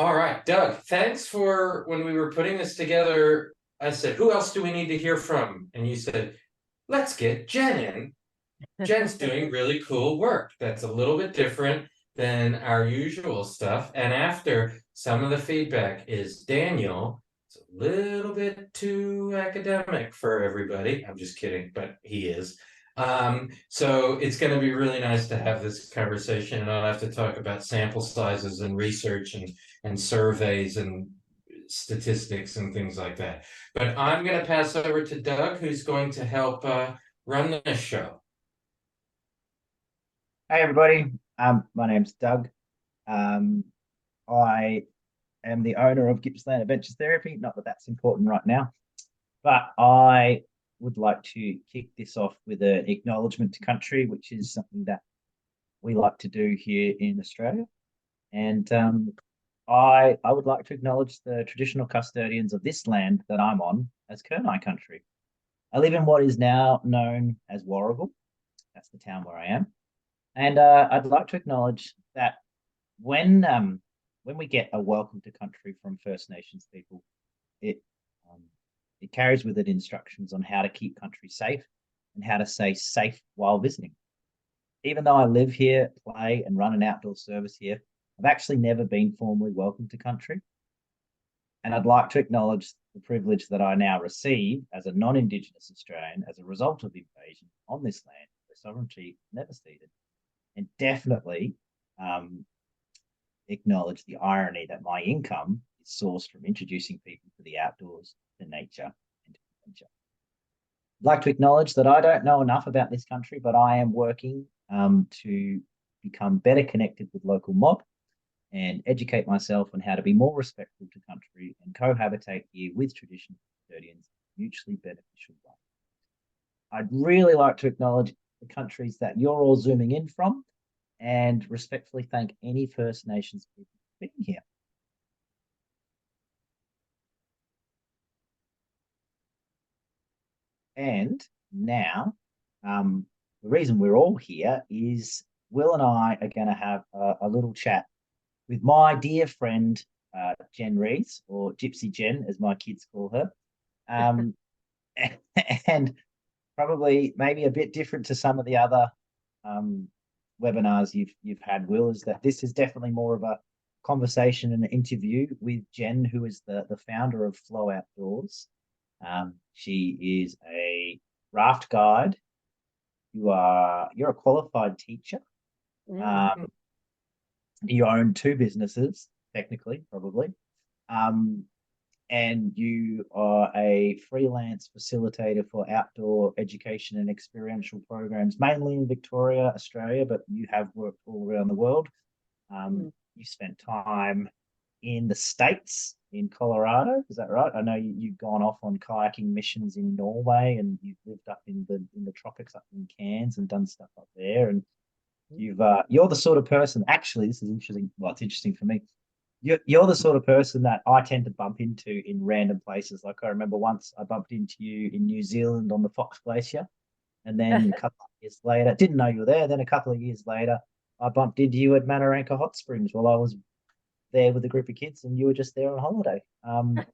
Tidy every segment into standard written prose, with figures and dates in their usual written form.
All right, Doug, thanks for when we were putting this together. I said, who else do we need to hear from? And you said, let's get Jen in. Jen's doing really cool work that's a little bit different than our usual stuff. And after some of the feedback is Daniel, it's a little bit too academic for everybody. I'm just kidding, but he is. So it's going to be really nice to have this conversation, and I'll have to talk about sample sizes and research and surveys and statistics and things like that. But I'm going to pass over to Doug, who's going to help run this show. Hey everybody, my name's Doug. I am the owner of Gippsland Adventures Therapy. Not that that's important right now, but I would like to kick this off with an acknowledgement to country, which is something that we like to do here in Australia. And I would like to acknowledge the traditional custodians of this land that I'm on as Kurnai country. I live in what is now known as Warragul. That's the town where I am. And I'd like to acknowledge that when we get a welcome to country from First Nations people, it it carries with it instructions on how to keep country safe and how to stay safe while visiting. Even though I live here, play, and run an outdoor service here, I've actually never been formally welcomed to country. And I'd like to acknowledge the privilege that I now receive as a non-Indigenous Australian as a result of the invasion on this land where sovereignty never ceded. And definitely acknowledge the irony that my income is sourced from introducing people to the outdoors, to nature, and to adventure. I'd like to acknowledge that I don't know enough about this country, but I am working to become better connected with local mob and educate myself on how to be more respectful to country and cohabitate here with traditional custodians in a mutually beneficial way. I'd really like to acknowledge the countries that you're all zooming in from and respectfully thank any First Nations people for being here. And now, the reason we're all here is Will and I are going to have a little chat with my dear friend, Jen Rees, or Gypsy Jen, as my kids call her. And probably maybe a bit different to some of the other webinars you've had, Will, is that this is definitely more of a conversation and an interview with Jen, who is the founder of Flow Outdoors. She is a raft guide. You're a qualified teacher. You own two businesses, technically, probably. And you are a freelance facilitator for outdoor education and experiential programs, mainly in Victoria, Australia, but you have worked all around the world. You spent time in the States, in Colorado, is that right? I know you've gone off on kayaking missions in Norway, and you've lived up in the tropics, up in Cairns, and done stuff up there. And you're the sort of person. Actually, this is interesting. Well, it's interesting for me. You're the sort of person that I tend to bump into in random places. Like I remember once I bumped into you in New Zealand on the Fox Glacier, and then a couple of years later, didn't know you were there. Then a couple of years later, I bumped into you at Manaranka Hot Springs while I was there with a group of kids, and you were just there on holiday,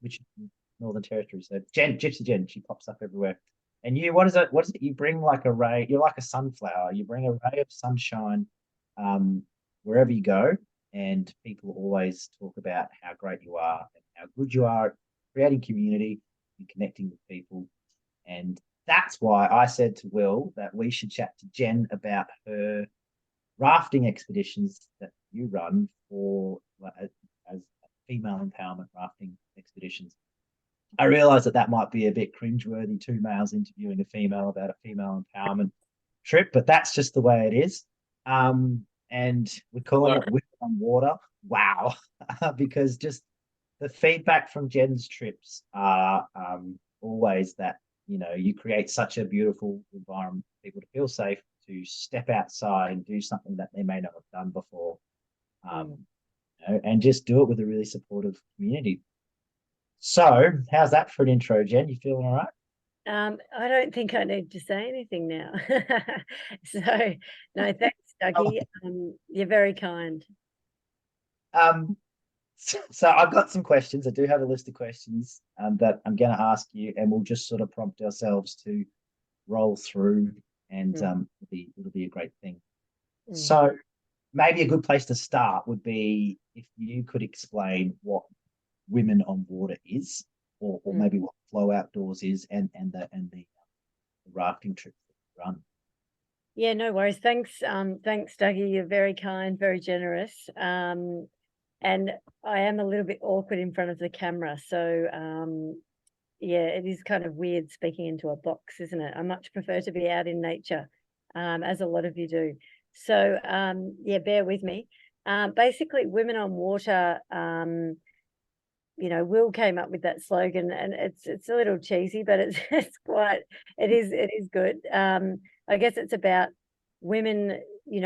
which is Northern Territory. So Gypsy Jen, she pops up everywhere. And you, what is it? What is it? You bring like a ray. You're like a sunflower. You bring a ray of sunshine wherever you go, and people always talk about how great you are and how good you are at creating community and connecting with people. And that's why I said to Will that we should chat to Jen about her rafting expeditions that you run for as female empowerment rafting expeditions. I realize that might be a bit cringeworthy, two males interviewing a female about a female empowerment trip, but that's just the way it is. And we're calling it Women on Water. Wow. Because just the feedback from Jen's trips are always that, you create such a beautiful environment for people to feel safe, to step outside and do something that they may not have done before. And just do it with a really supportive community. So, how's that for an intro, Jen? You feeling all right? I don't think I need to say anything now. So, no, thanks, Dougie. You're very kind. So I've got some questions. I do have a list of questions that I'm going to ask you, and we'll just sort of prompt ourselves to roll through, and it'll be a great thing. Mm. So maybe a good place to start would be if you could explain what women on water is, or maybe what flow outdoors is, and the rafting trip that you run. Yeah, no worries. Thanks, Dougie. You're very kind, very generous. And I am a little bit awkward in front of the camera, so yeah, it is kind of weird speaking into a box, isn't it? I much prefer to be out in nature, as a lot of you do. So yeah, bear with me. Basically, Women on Water. Will came up with that slogan, and it's a little cheesy, but it's it is good. I guess it's about women,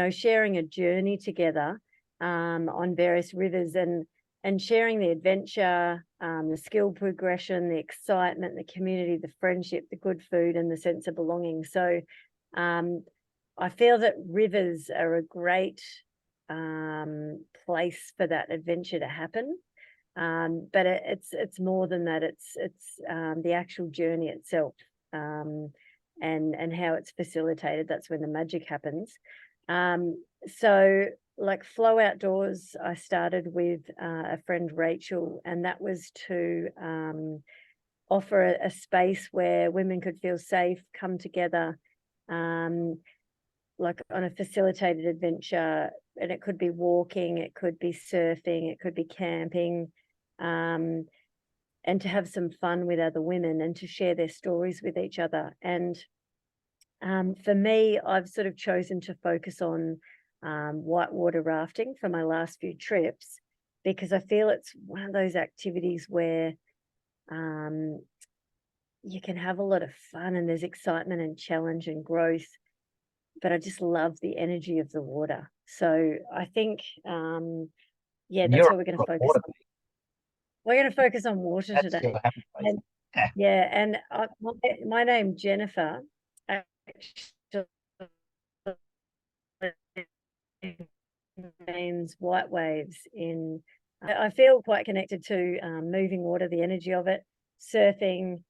sharing a journey together on various rivers, and sharing the adventure, the skill progression, the excitement, the community, the friendship, the good food, and the sense of belonging. So I feel that rivers are a great place for that adventure to happen. But it's more than that. It's the actual journey itself, and how it's facilitated. That's when the magic happens. So like Flow Outdoors, I started with a friend, Rachel, and that was to offer a space where women could feel safe, come together, like on a facilitated adventure. And it could be walking, it could be surfing, it could be camping, and to have some fun with other women and to share their stories with each other. And for me, I've sort of chosen to focus on whitewater rafting for my last few trips, because I feel it's one of those activities where you can have a lot of fun, and there's excitement and challenge and growth, but I just love the energy of the water. So I think, yeah, And that's you're what we're going to a focus water. on. We're going to focus on water That's today. your happy place. And yeah, and my name, Jennifer, actually means white waves in. I feel quite connected to moving water, the energy of it, surfing,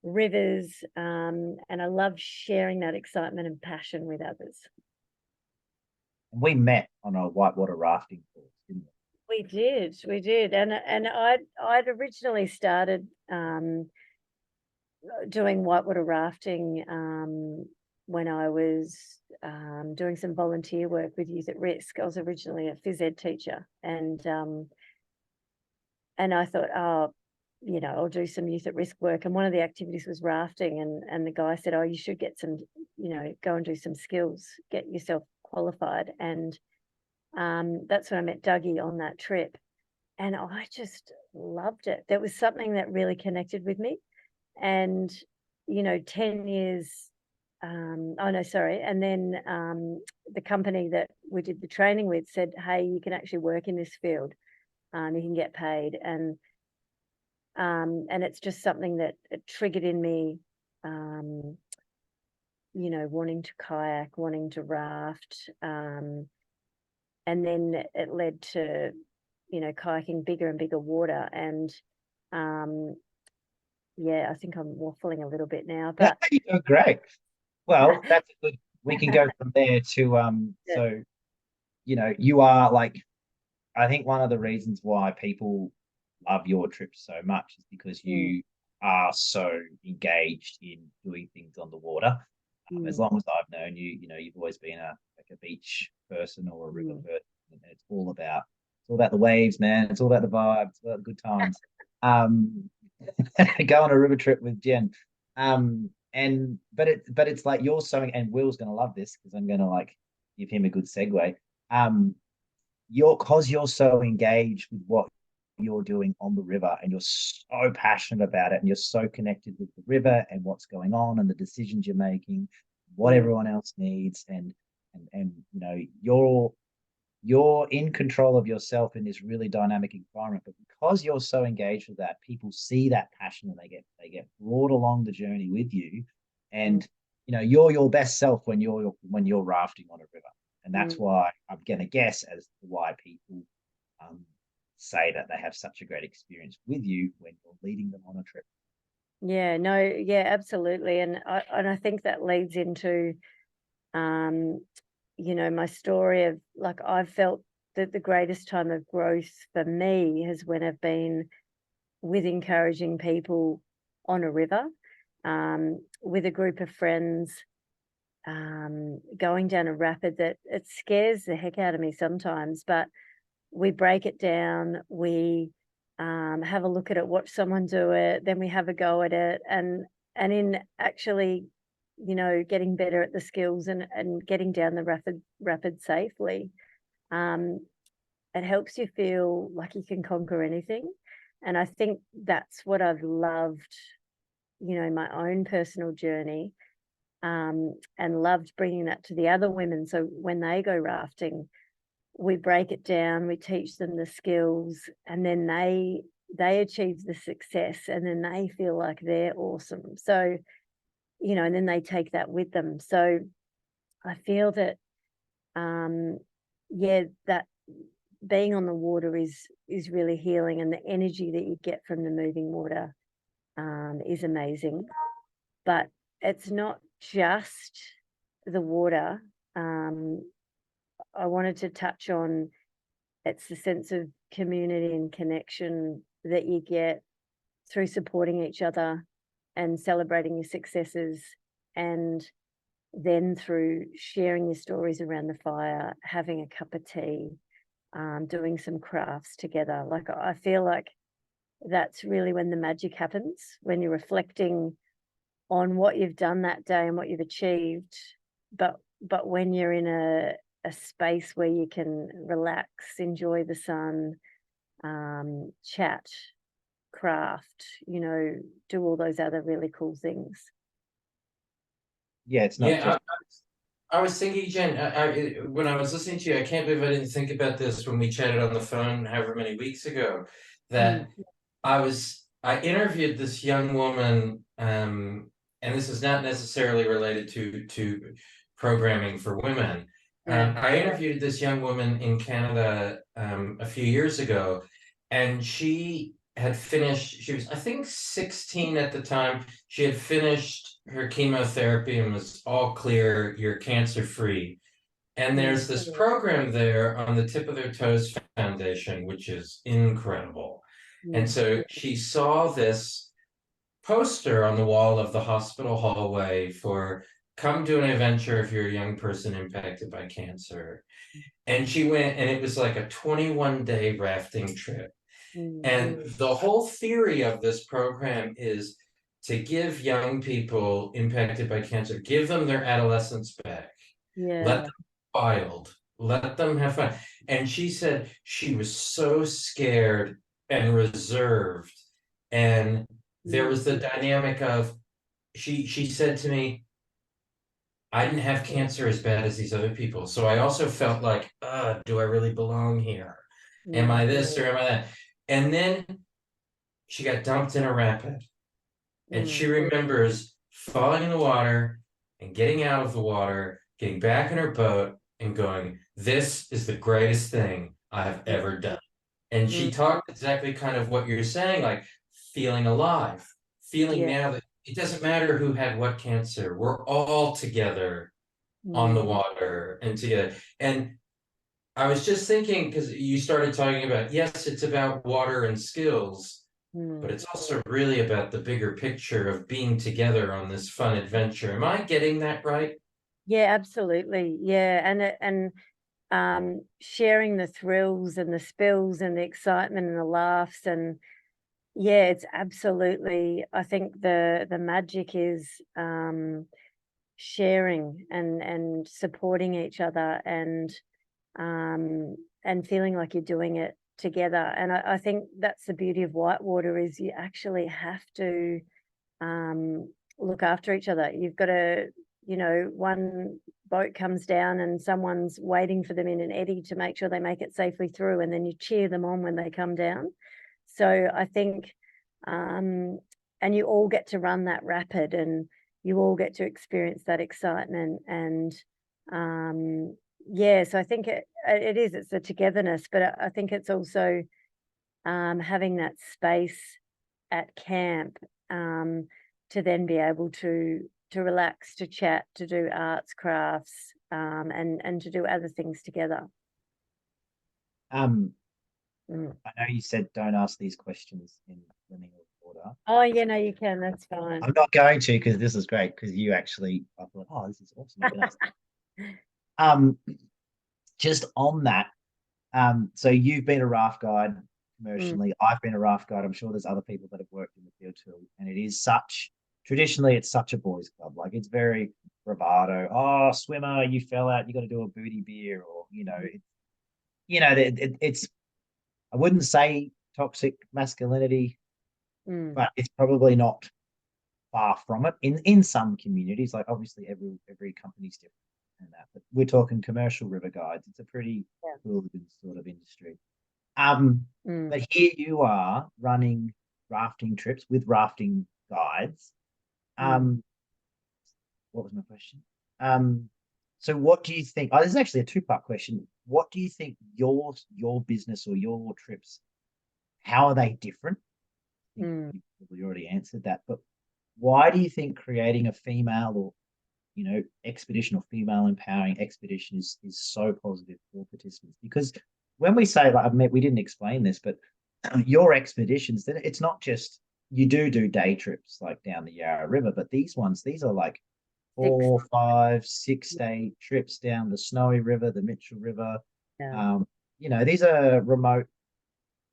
rivers, and I love sharing that excitement and passion with others. We met on a whitewater rafting course, didn't we? We did, and I'd originally started doing whitewater rafting when I was doing some volunteer work with Youth at Risk. I was originally a phys ed teacher, and I thought, oh, I'll do some youth at risk work. And one of the activities was rafting, and the guy said, oh, you should get some, go and do some skills, get yourself qualified. And that's when I met Dougie on that trip, and I just loved it. There was something that really connected with me. And 10 years, oh no, sorry, and then the company that we did the training with said, hey, you can actually work in this field, you can get paid. And it's just something that it triggered in me, wanting to kayak, wanting to raft, and then it led to kayaking bigger and bigger water. And yeah, I think I'm waffling a little bit now, but You're doing great. Well, that's a good. We can go from there to yeah. So you are like, I think one of the reasons why people love your trips so much is because you are so engaged in doing things on the water. As long as I've known you, you've always been a beach person or a river person, and it's all about the waves, man. It's all about the vibes, it's about the good times. Go on a river trip with Jen. But it's like you're so, and Will's gonna love this because I'm gonna like give him a good segue. You're so engaged with what you're doing on the river, and you're so passionate about it, and you're so connected with the river and what's going on and the decisions you're making, what everyone else needs, and you're in control of yourself in this really dynamic environment. But because you're so engaged with that, people see that passion, and they get brought along the journey with you. And you're your best self when you're rafting on a river. And that's why I'm gonna guess as to why people say that they have such a great experience with you when you're leading them on a trip. Yeah, no, yeah, absolutely. And I think that leads into, you know, my story of, like, I've felt that the greatest time of growth for me has when I've been with encouraging people on a river, with a group of friends, going down a rapid that it scares the heck out of me sometimes, but we break it down, we have a look at it, watch someone do it, then we have a go at it, and in actually, you know, getting better at the skills and getting down the rapid safely, it helps you feel like you can conquer anything. And I think that's what I've loved, you know, my own personal journey, and loved bringing that to the other women. So when they go rafting, we break it down, we teach them the skills, and then they achieve the success, and then they feel like they're awesome. So, you know, and then they take that with them. So I feel that, yeah, that being on the water is really healing, and the energy that you get from the moving water is amazing. But it's not just the water. I wanted to touch on, it's the sense of community and connection that you get through supporting each other and celebrating your successes, and then through sharing your stories around the fire, having a cup of tea, doing some crafts together. Like, I feel like that's really when the magic happens, when you're reflecting on what you've done that day and what you've achieved, but when you're in a space where you can relax, enjoy the sun, chat, craft, you know, do all those other really cool things. Yeah, it's not just I was thinking, Jen, when I was listening to you, I can't believe I didn't think about this when we chatted on the phone however many weeks ago, that I interviewed this young woman, and this is not necessarily related to programming for women. I interviewed this young woman in Canada a few years ago, and she had finished, she was, I think, 16 at the time. She had finished her chemotherapy and was all clear, you're cancer free. And there's this program there on the Tip of Their Toes Foundation, which is incredible. And so she saw this poster on the wall of the hospital hallway for come do an adventure if you're a young person impacted by cancer. And she went, and it was like a 21-day rafting trip. And the whole theory of this program is to give young people impacted by cancer, give them their adolescence back. Let them be wild, let them have fun. And she said she was so scared and reserved. And there was the dynamic of, she said to me, I didn't have cancer as bad as these other people. So I also felt like, do I really belong here? Am I this or am I that? And then she got dumped in a rapid. And she remembers falling in the water and getting out of the water, getting back in her boat and going, this is the greatest thing I have ever done. And she talked exactly kind of what you're saying, like feeling alive, feeling now that it doesn't matter who had what cancer, we're all together on the water and together. And I was just thinking, because you started talking about, yes, it's about water and skills, but it's also really about the bigger picture of being together on this fun adventure. Am I getting that right? Yeah, absolutely. Yeah. And sharing the thrills and the spills and the excitement and the laughs, and yeah, it's absolutely, I think the magic is sharing and supporting each other, and feeling like you're doing it together. And I think that's the beauty of whitewater, is you actually have to look after each other. You've got to, you know, one boat comes down and someone's waiting for them in an eddy to make sure they make it safely through, and then you cheer them on when they come down. So I think, and you all get to run that rapid, and you all get to experience that excitement. And yeah, so I think it's the togetherness, but I think it's also having that space at camp to then be able to relax, to chat, to do arts, crafts, and to do other things together. Um, Mm. I know you said don't ask these questions in linear order. Oh, yeah, no, you can. That's fine. I'm not going to, because this is great, because you actually, I thought, oh, this is awesome. I can ask. Just on that, so you've been a raft guide commercially. I've been a raft guide. I'm sure there's other people that have worked in the field too. And it is traditionally, it's such a boys' club. Like, it's very bravado. Oh, swimmer, you fell out. You got to do a booty beer, or it's. I wouldn't say toxic masculinity, but it's probably not far from it in some communities. Like, obviously every company's different and that, but we're talking commercial river guides. It's a pretty hooligan sort of industry. But here you are running rafting trips with rafting guides. What was my question? So what do you think? Oh, this is actually a two-part question. What do you think your business or your trips, how are they different? I think you probably already answered that, but why do you think creating a female or expedition or female empowering expedition is so positive for participants? Because when we say, like, we didn't explain this, but your expeditions, then it's not just you do day trips like down the Yarra River, but these are like 4, 5, 6 day trips down the Snowy River, the Mitchell River. These are remote,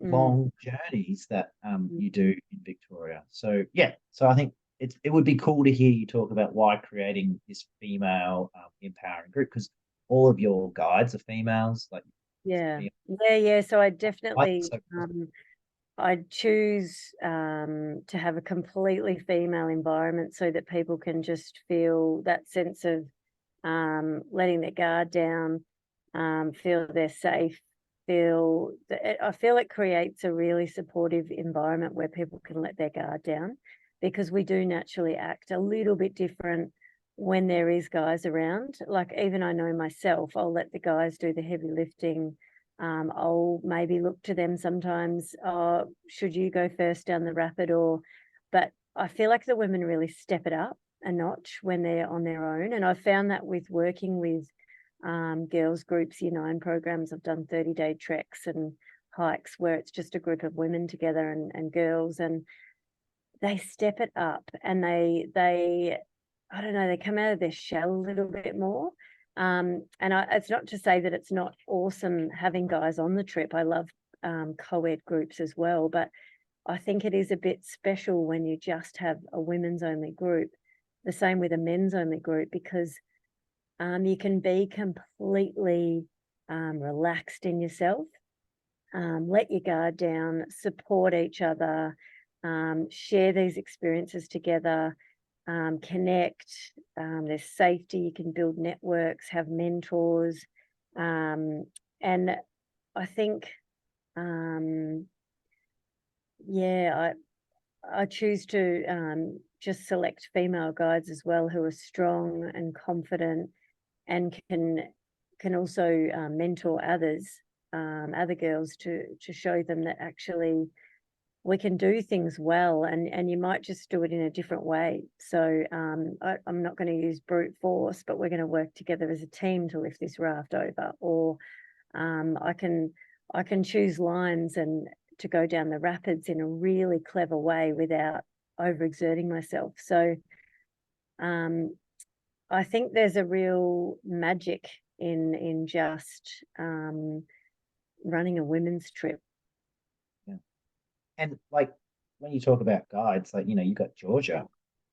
long journeys that you do in Victoria. So so I think it would be cool to hear you talk about why creating this female empowering group, because all of your guides are females. Like, so I definitely so I'd choose to have a completely female environment so that people can just feel that sense of letting their guard down, feel they're safe, I feel it creates a really supportive environment where people can let their guard down, because we do naturally act a little bit different when there is guys around. Like, even I know myself, I'll let the guys do the heavy lifting. I'll maybe look to them sometimes, should you go first down the rapid, but I feel like the women really step it up a notch when they're on their own. And I found that with working with girls groups, Year 9 programs. I've done 30-day treks and hikes where it's just a group of women together and girls, and they step it up, and they I don't know, they come out of their shell a little bit more. It's not to say that it's not awesome having guys on the trip. I love co-ed groups as well, but I think it is a bit special when you just have a women's only group. The same with a men's only group, because you can be completely relaxed in yourself, let your guard down, support each other, share these experiences together, connect. There's safety. You can build networks, have mentors, and I think, I choose to just select female guides as well, who are strong and confident, and can also mentor others, other girls, to show them that actually we can do things well, and you might just do it in a different way. So I'm not going to use brute force, but we're going to work together as a team to lift this raft over. Or I can choose lines and to go down the rapids in a really clever way without overexerting myself. So I think there's a real magic in just running a women's trip. Yeah. And like, when you talk about guides, like, you got Georgia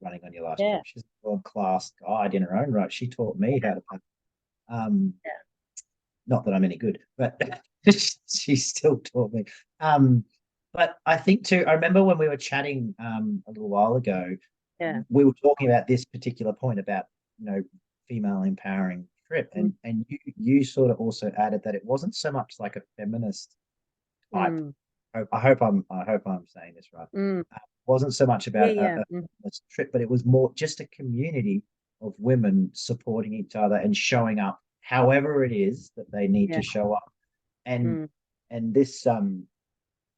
running on your last trip. She's a world-class guide in her own right. She taught me how to paddle. Not that I'm any good, but she still taught me. But I think too, I remember when we were chatting a little while ago, we were talking about this particular point about, female empowering trip. And you sort of also added that it wasn't so much like a feminist type. I hope I'm saying this right. It wasn't so much about a trip, but it was more just a community of women supporting each other and showing up however it is that they need to show up. And this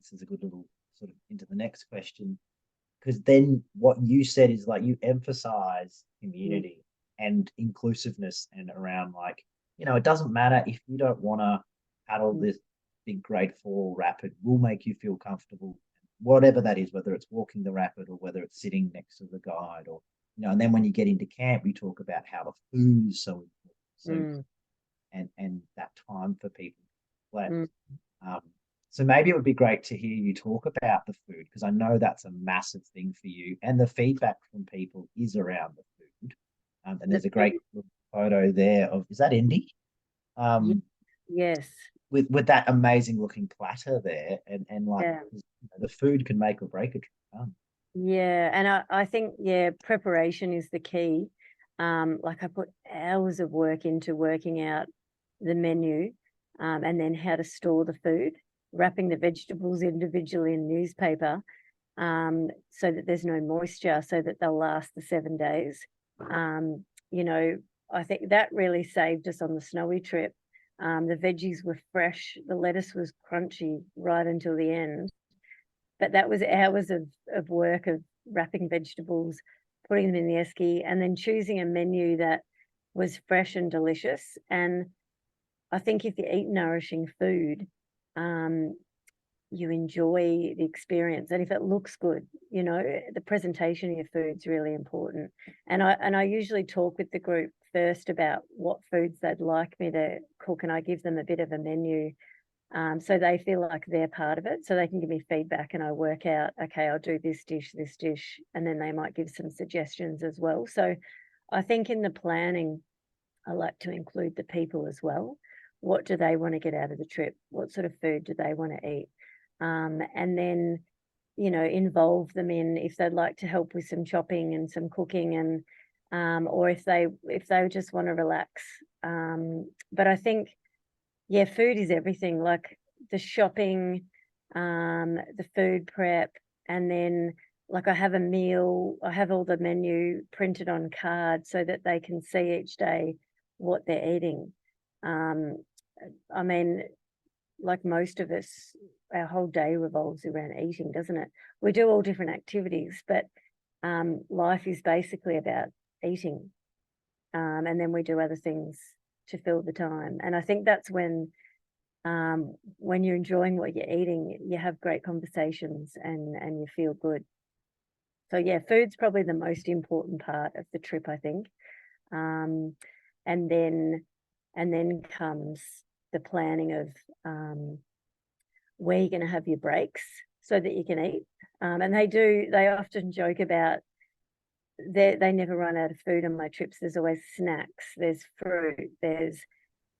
this is a good little sort of into the next question, because then what you said is like you emphasize community and inclusiveness and around like, you know, it doesn't matter if you don't want to paddle this big grade 4 rapid, we'll make you feel comfortable, whatever that is, whether it's walking the rapid or whether it's sitting next to the guide, or, you know, and then when you get into camp, we talk about how the food is so important. So and that time for people to reflect. So maybe it would be great to hear you talk about the food, because I know that's a massive thing for you, and the feedback from people is around the food. And there's a great photo there of, is that Indy? Yes. With that amazing looking platter there, and like the food can make or break a trip. Yeah, and I think preparation is the key. Like I put hours of work into working out the menu, and then how to store the food, wrapping the vegetables individually in newspaper, so that there's no moisture, so that they'll last the 7 days. You know, I think that really saved us on the snowy trip. The veggies were fresh, the lettuce was crunchy right until the end. But that was hours of work of wrapping vegetables, putting them in the esky, and then choosing a menu that was fresh and delicious. And I think if you eat nourishing food, you enjoy the experience. And if it looks good, you know, the presentation of your food's really important. And I usually talk with the group first about what foods they'd like me to cook, and I give them a bit of a menu, so they feel like they're part of it, so they can give me feedback, and I work out, okay, I'll do this dish, and then they might give some suggestions as well. So I think in the planning, I like to include the people as well. What do they want to get out of the trip? What sort of food do they want to eat? And then, you know, involve them in if they'd like to help with some chopping and some cooking, and or if they just want to relax. But I think, food is everything, like the shopping, the food prep, and then like I have a meal, I have all the menu printed on cards so that they can see each day what they're eating. I mean, like most of us, our whole day revolves around eating, doesn't it? We do all different activities, but life is basically about eating. And then we do other things to fill the time. And I think that's when you're enjoying what you're eating, you have great conversations and you feel good. So yeah, food's probably the most important part of the trip, I think. And then comes the planning of where you're going to have your breaks so that you can eat. And they often joke about they never run out of food on my trips. There's always snacks, there's fruit, there's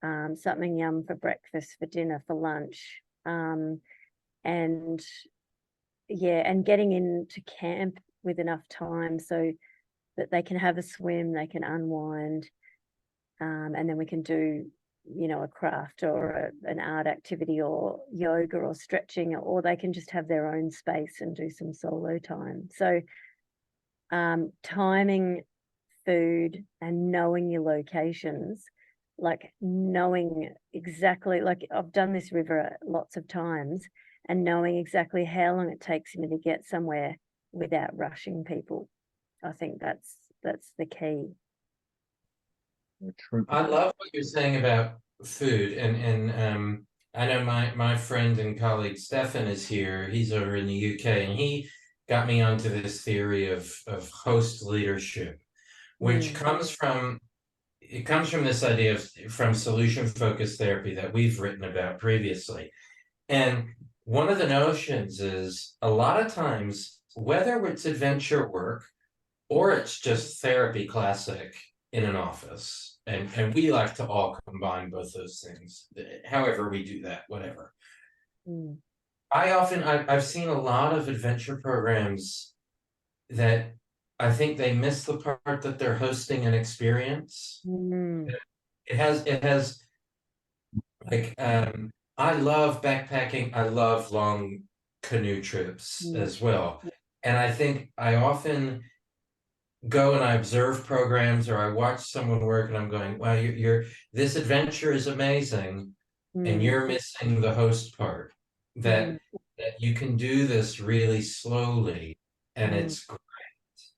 something yum for breakfast, for dinner, for lunch. And getting into camp with enough time so that they can have a swim, they can unwind, and then we can do, you know, a craft or an art activity or yoga or stretching, or they can just have their own space and do some solo time. So timing food and knowing your locations, like knowing exactly, like I've done this river lots of times, and knowing exactly how long it takes me to get somewhere without rushing people. I think that's the key. I love what you're saying about food, and I know my friend and colleague Stefan is here. He's over in the UK, and he got me onto this theory of host leadership, which comes from this idea from solution focused therapy that we've written about previously. And one of the notions is a lot of times, whether it's adventure work or it's just therapy classic in an office, and we like to all combine both those things, however we do that, whatever. I've seen a lot of adventure programs that I think they miss the part that they're hosting an experience. It has like I love backpacking. I love long canoe trips as well. And I think I often go and I observe programs, or I watch someone work, and I'm going, wow, you're this adventure is amazing, and you're missing the host part. that that you can do this really slowly, and it's great.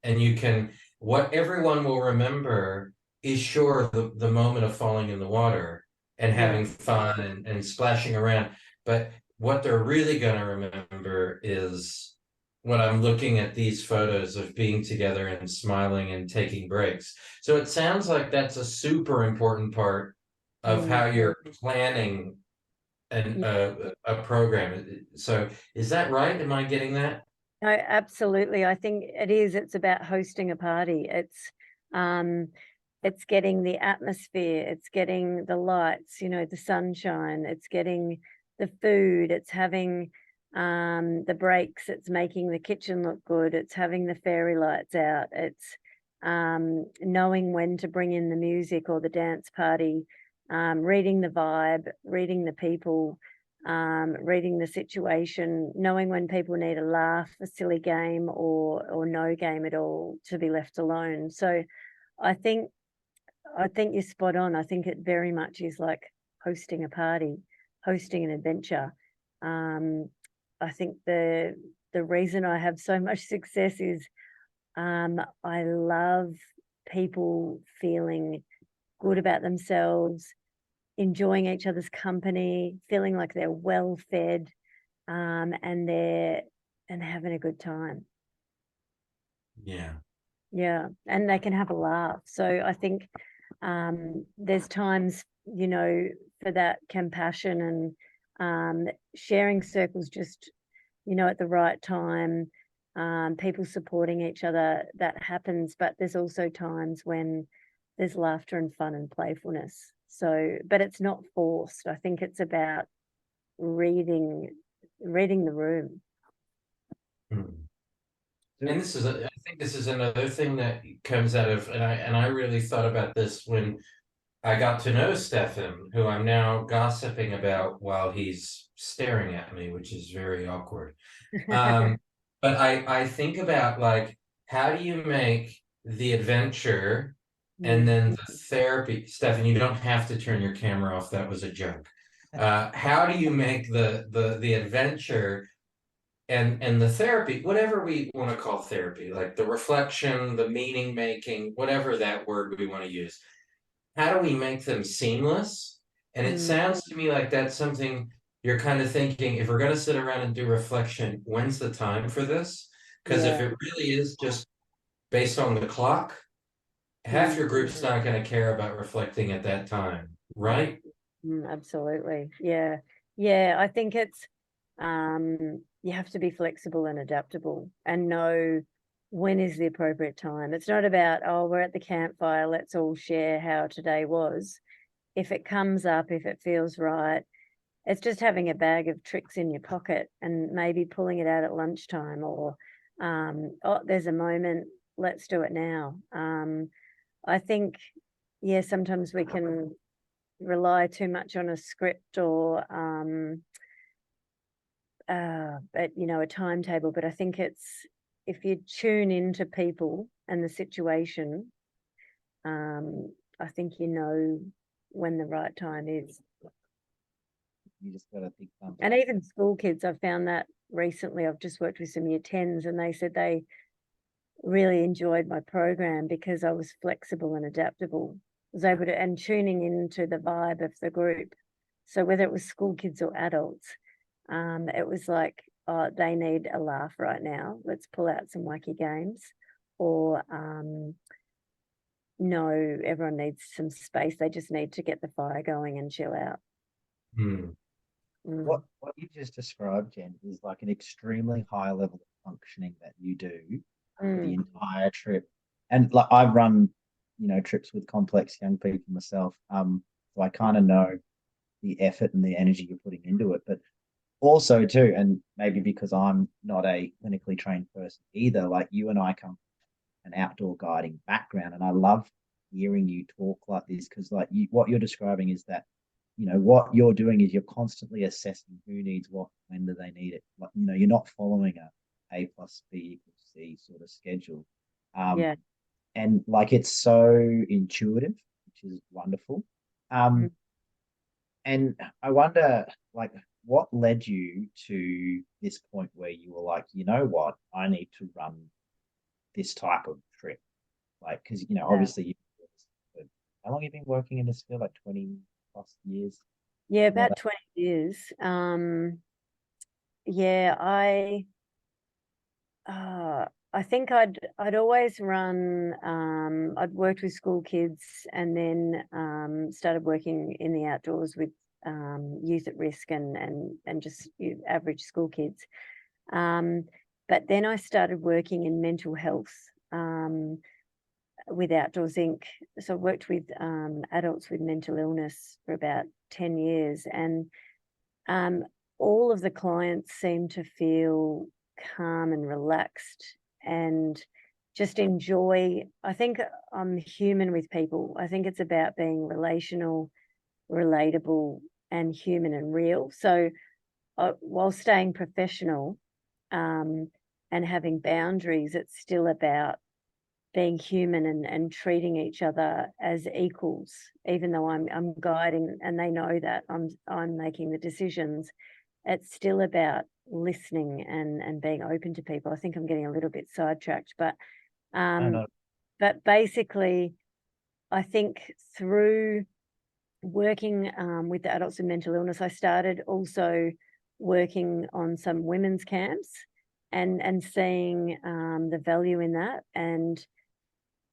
And you can, what everyone will remember is sure the moment of falling in the water and having fun and splashing around. But what they're really going to remember is when I'm looking at these photos of being together and smiling and taking breaks. So it sounds like that's a super important part of how you're planning a program. So is that right? Am I getting that? No, absolutely. I think it is. It's about hosting a party. It's getting the atmosphere, it's getting the lights, you know, the sunshine, it's getting the food, it's having the breaks, it's making the kitchen look good, it's having the fairy lights out, it's knowing when to bring in the music or the dance party, reading the vibe, reading the people, reading the situation, knowing when people need a laugh, a silly game, or no game at all, to be left alone. So I think you're spot on. I think it very much is like hosting a party, hosting an adventure. I think the reason I have so much success is I love people feeling good about themselves, enjoying each other's company, feeling like they're well fed, and having a good time. Yeah. Yeah, and they can have a laugh. So I think there's times, you know, for that compassion and sharing circles just, you know, at the right time, people supporting each other, that happens. But there's also times when there's laughter and fun and playfulness. So, but it's not forced. I think it's about reading the room. And this is, I think this is another thing that comes out of, and I really thought about this when I got to know Stefan, who I'm now gossiping about while he's staring at me, which is very awkward. But I think about, like, how do you make the adventure and then the therapy? Stefan, you don't have to turn your camera off. That was a joke. How do you make the adventure and the therapy, whatever we want to call therapy, like the reflection, the meaning making, whatever that word we want to use, how do we make them seamless? And it sounds to me like that's something you're kind of thinking, if we're going to sit around and do reflection, when's the time for this? Because if it really is just based on the clock, half your group's not going to care about reflecting at that time, right? Absolutely. Yeah. Yeah. I think it's, you have to be flexible and adaptable and know when is the appropriate time. It's not about, oh, we're at the campfire, let's all share how today was. If it comes up, if it feels right, it's just having a bag of tricks in your pocket and maybe pulling it out at lunchtime, or, oh, there's a moment, let's do it now. I think, yeah, sometimes we can rely too much on a script or you know, a timetable, but I think it's, if you tune into people and the situation, I think you know when the right time is. You just got to think. And even school kids, I've found that recently. I've just worked with some year 10s and they said they really enjoyed my program because I was flexible and adaptable, was able to, and tuning into the vibe of the group. So whether it was school kids or adults, it was like, oh, they need a laugh right now, let's pull out some wacky games. Or no, everyone needs some space, they just need to get the fire going and chill out. What you just described, Jen, is like an extremely high level of functioning that you do for the entire trip. And like I've run, you know, trips with complex young people myself. So I kind of know the effort and the energy you're putting into it. But also too, and maybe because I'm not a clinically trained person either, like you and I come from an outdoor guiding background, and I love hearing you talk like this because like what you're describing is that, you know, what you're doing is you're constantly assessing who needs what, when do they need it. Like, you know, you're not following A plus B equals C sort of schedule. And like it's so intuitive, which is wonderful. And I wonder, like, what led you to this point where you were like, you know what, I need to run this type of trip? Like, because, you know, Yeah. obviously, how long have you been working in this field? Like 20 plus years? Yeah, Something like about 20 years. Yeah, I think I'd always run, I'd worked with school kids and then started working in the outdoors with youth at risk and just average school kids. But then I started working in mental health with Outdoors Inc. So I worked with adults with mental illness for about 10 years, and all of the clients seem to feel calm and relaxed and just enjoy. I think I'm human with people. I think it's about being relational, relatable, and human and real. So while staying professional and having boundaries, it's still about being human and treating each other as equals, even though I'm guiding and they know that I'm making the decisions. It's still about listening and being open to people. I think I'm getting a little bit sidetracked, but no. but basically, I think through working with the adults with mental illness, I started also working on some women's camps and seeing the value in that. And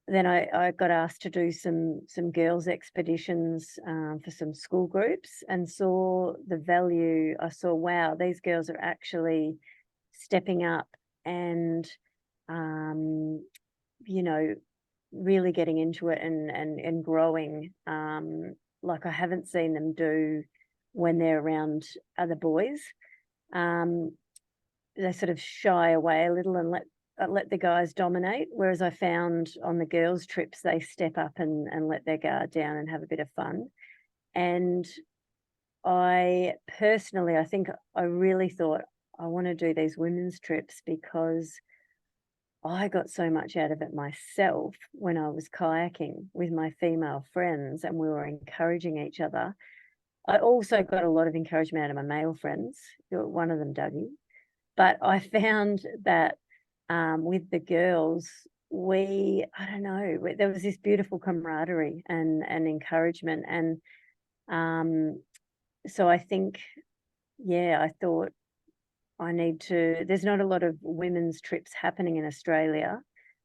then I got asked to do some girls expeditions for some school groups and saw the value. I saw, wow, these girls are actually stepping up and, you know, really getting into it and growing like I haven't seen them do when they're around other boys. They sort of shy away a little and let the guys dominate, whereas I found on the girls' trips they step up and let their guard down and have a bit of fun. And I personally, I think I really thought I want to do these women's trips because I got so much out of it myself when I was kayaking with my female friends and we were encouraging each other. I also got a lot of encouragement out of my male friends, one of them, Dougie. But I found that with the girls, I don't know, there was this beautiful camaraderie and encouragement. And so I think, yeah, I thought there's not a lot of women's trips happening in Australia.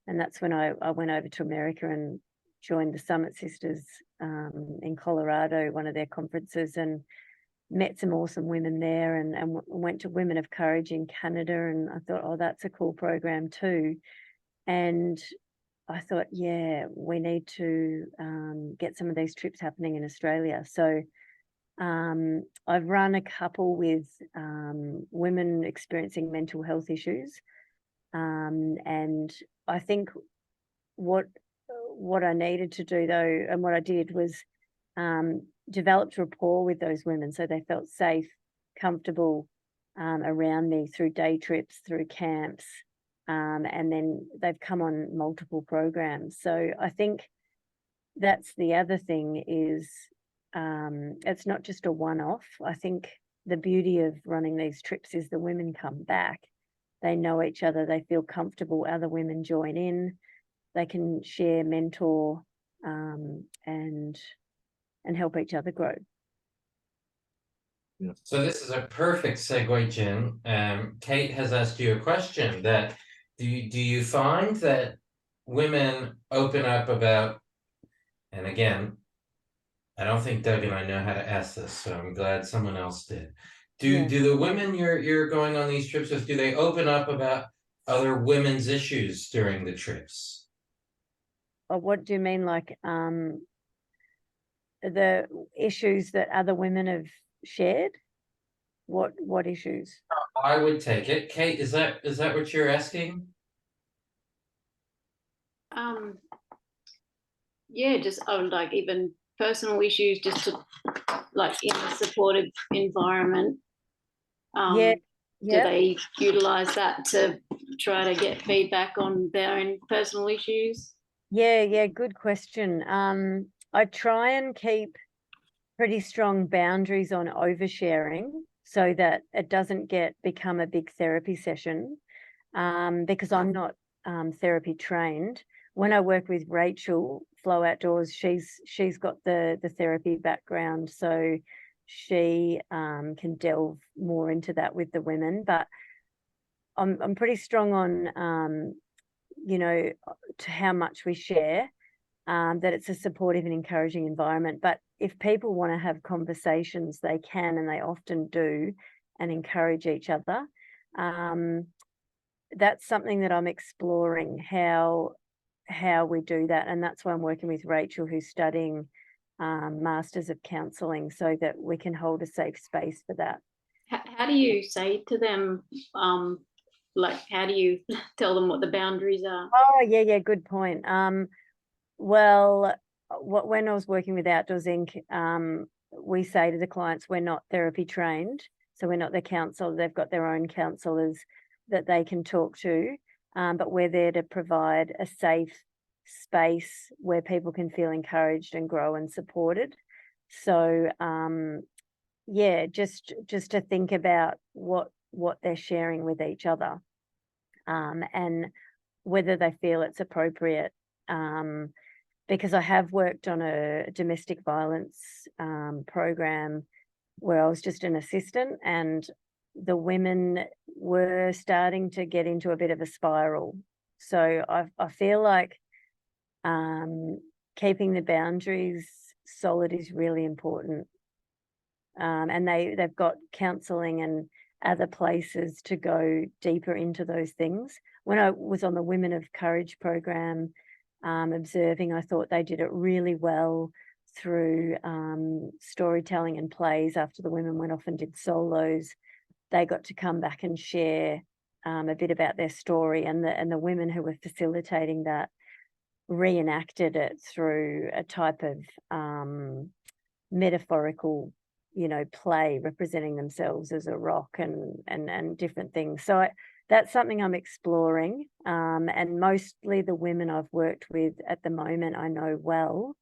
And that's when I went over to America and joined the Summit Sisters in Colorado, one of their conferences, and met some awesome women there and went to Women of Courage in Canada. And I thought, oh, that's a cool program too. And I thought, yeah, we need to get some of these trips happening in Australia. So I've run a couple with women experiencing mental health issues. And I think what I needed to do though, and what I did was developed rapport with those women so they felt safe, comfortable around me through day trips, through camps, and then they've come on multiple programs. So I think that's the other thing is it's not just a one-off. I think the beauty of running these trips is the women come back, they know each other, they feel comfortable, other women join in, they can share, mentor, and help each other grow. So this is a perfect segue, Jen. Kate has asked you a question that do you find that women open up about, and again, I don't think Doug and I know how to ask this, so I'm glad someone else did. Do the women you're going on these trips with, do they open up about other women's issues during the trips? Or what do you mean, like the issues that other women have shared? What issues? I would take it. Kate, is that what you're asking? Yeah, just like even personal issues, just to like in a supportive environment. Yeah. Do they utilize that to try to get feedback on their own personal issues? Yeah, good question. I try and keep pretty strong boundaries on oversharing. so that it doesn't become a big therapy session, because I'm not therapy trained. When I work with Rachel, Flow Outdoors, she's got the therapy background, so she can delve more into that with the women. But I'm pretty strong on to how much we share, that it's a supportive and encouraging environment. But if people want to have conversations, they can, and they often do, and encourage each other. That's something that I'm exploring, how we do that, and that's why I'm working with Rachel, who's studying Masters of Counselling, so that we can hold a safe space for that. How do you say to them, like, how do you tell them what the boundaries are? Oh, yeah, good point. Well, when I was working with Outdoors Inc., we say to the clients, we're not therapy trained, so we're not their counsellor. They've got their own counsellors that they can talk to, but we're there to provide a safe space where people can feel encouraged and grow and supported. So yeah, just to think about what they're sharing with each other, and whether they feel it's appropriate. Because I have worked on a domestic violence program where I was just an assistant, and the women were starting to get into a bit of a spiral. So I feel like keeping the boundaries solid is really important. And they've got counselling and other places to go deeper into those things. When I was on the Women of Courage program, observing, I thought they did it really well through storytelling and plays. After the women went off and did solos, they got to come back and share a bit about their story, and the women who were facilitating that reenacted it through a type of metaphorical, play, representing themselves as a rock and different things. So that's something I'm exploring, and mostly the women I've worked with at the moment I know well.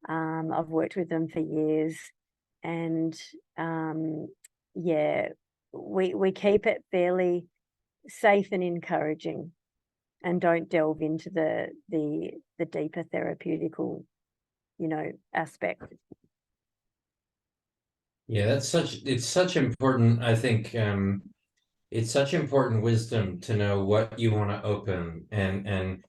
I've worked with them for years, and yeah, we keep it fairly safe and encouraging, and don't delve into the deeper therapeutical, aspect. Yeah, it's such important, I think, it's such important wisdom to know what you want to open, and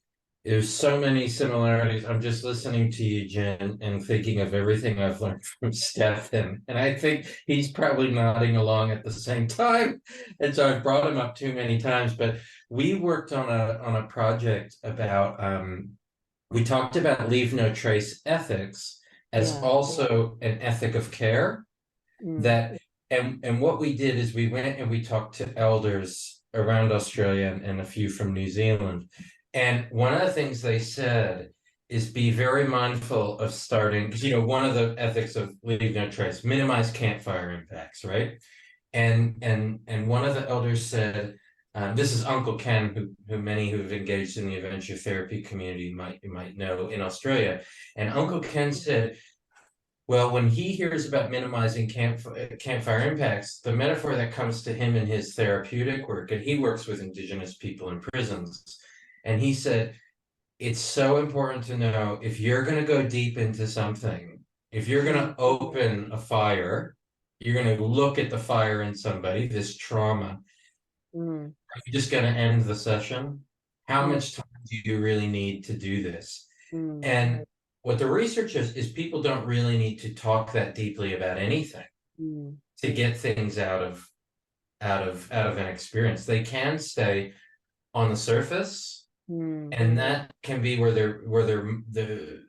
there's so many similarities. I'm just listening to you, Jen, and thinking of everything I've learned from Stefan, and I think he's probably nodding along at the same time. And so I've brought him up too many times, but we worked on a project about we talked about leave no trace ethics as also an ethic of care. That and what we did is we went and we talked to elders around Australia and a few from New Zealand. And one of the things they said is be very mindful of starting, because one of the ethics of leave no trace, minimize campfire impacts, right? And one of the elders said, this is Uncle Ken, who many who've engaged in the adventure therapy community might know in Australia. And Uncle Ken said, well, when he hears about minimizing campfire impacts, the metaphor that comes to him in his therapeutic work, and he works with Indigenous people in prisons, and he said, it's so important to know, if you're going to go deep into something, if you're going to open a fire, you're going to look at the fire in somebody, this trauma, are you just going to end the session? How much time do you really need to do this? And what the research is people don't really need to talk that deeply about anything to get things out of an experience. They can stay on the surface, and that can be where the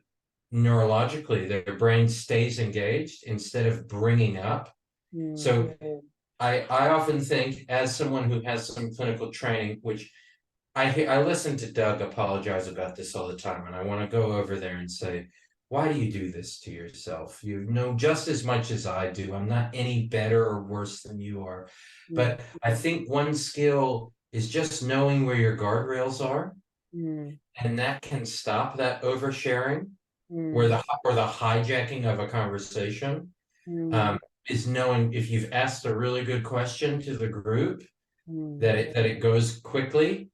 neurologically their brain stays engaged instead of bringing up. So I often think, as someone who has some clinical training, which I listen to Doug apologize about this all the time, and I want to go over there and say, why do you do this to yourself? You know just as much as I do. I'm not any better or worse than you are. But I think one skill is just knowing where your guardrails are, and that can stop that oversharing, or the hijacking of a conversation. is knowing if you've asked a really good question to the group, Mm. that it goes quickly.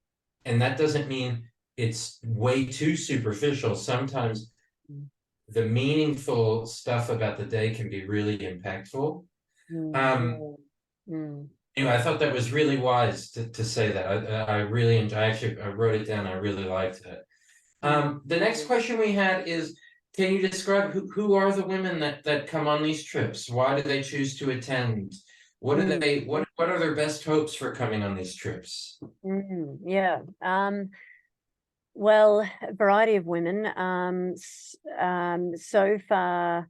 And that doesn't mean it's way too superficial. Sometimes Mm. the meaningful stuff about the day can be really impactful. Mm. Mm. Anyway, I thought that was really wise to say that. I really enjoy. I wrote it down. I really liked it. The next question we had is, can you describe who are the women that come on these trips? Why do they choose to attend? What are they? What are their best hopes for coming on these trips? Yeah. Well, a variety of women. So far,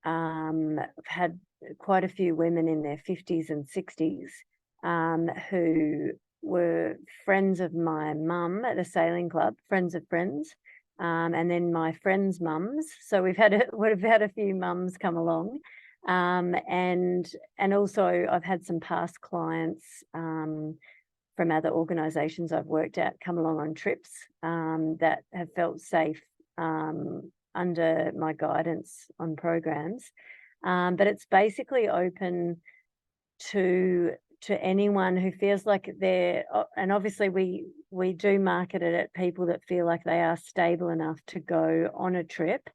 I've had quite a few women in their 50s and 60s who were friends of my mum at the sailing club, friends of friends, and then my friends' mums. So we've had a few mums come along, and also I've had some past clients from other organisations I've worked at come along on trips that have felt safe under my guidance on programs. But it's basically open to anyone who feels like they're, and obviously we do market it at people that feel like they are stable enough to go on a trip,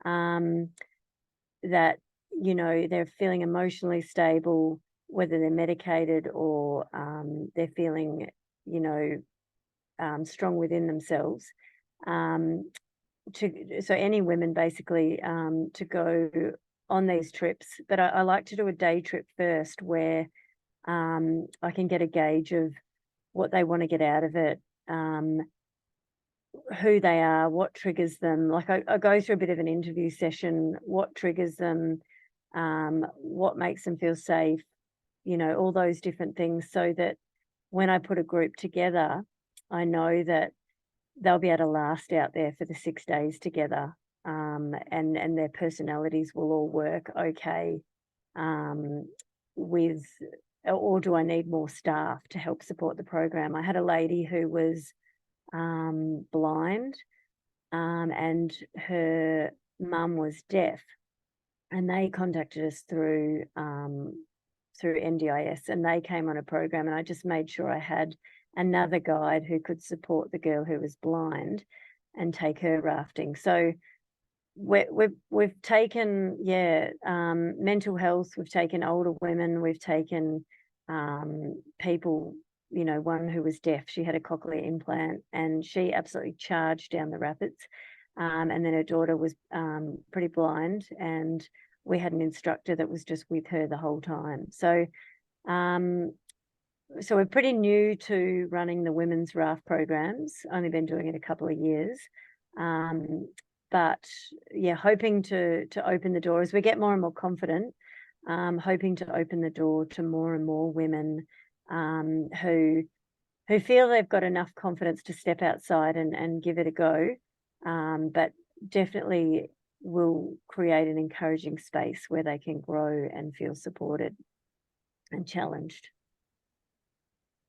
that, you know, they're feeling emotionally stable, whether they're medicated or they're feeling, you know, strong within themselves. So any women basically to go on these trips, but I like to do a day trip first where I can get a gauge of what they want to get out of it, who they are, what triggers them. Like I go through a bit of an interview session, what triggers them, what makes them feel safe, you know, all those different things, so that when I put a group together, I know that they'll be able to last out there for the 6 days together, and their personalities will all work okay with, or do I need more staff to help support the program? I had a lady who was blind, and her mum was deaf, and they contacted us through NDIS, and they came on a program, and I just made sure I had another guide who could support the girl who was blind and take her rafting. So we've taken mental health, we've taken older women, we've taken people, you know, one who was deaf, she had a cochlear implant and she absolutely charged down the rapids, and then her daughter was pretty blind, and we had an instructor that was just with her the whole time. So so we're pretty new to running the women's raft programs, only been doing it a couple of years, but yeah, hoping to open the door as we get more and more confident, hoping to open the door to more and more women who feel they've got enough confidence to step outside and give it a go, but definitely will create an encouraging space where they can grow and feel supported and challenged.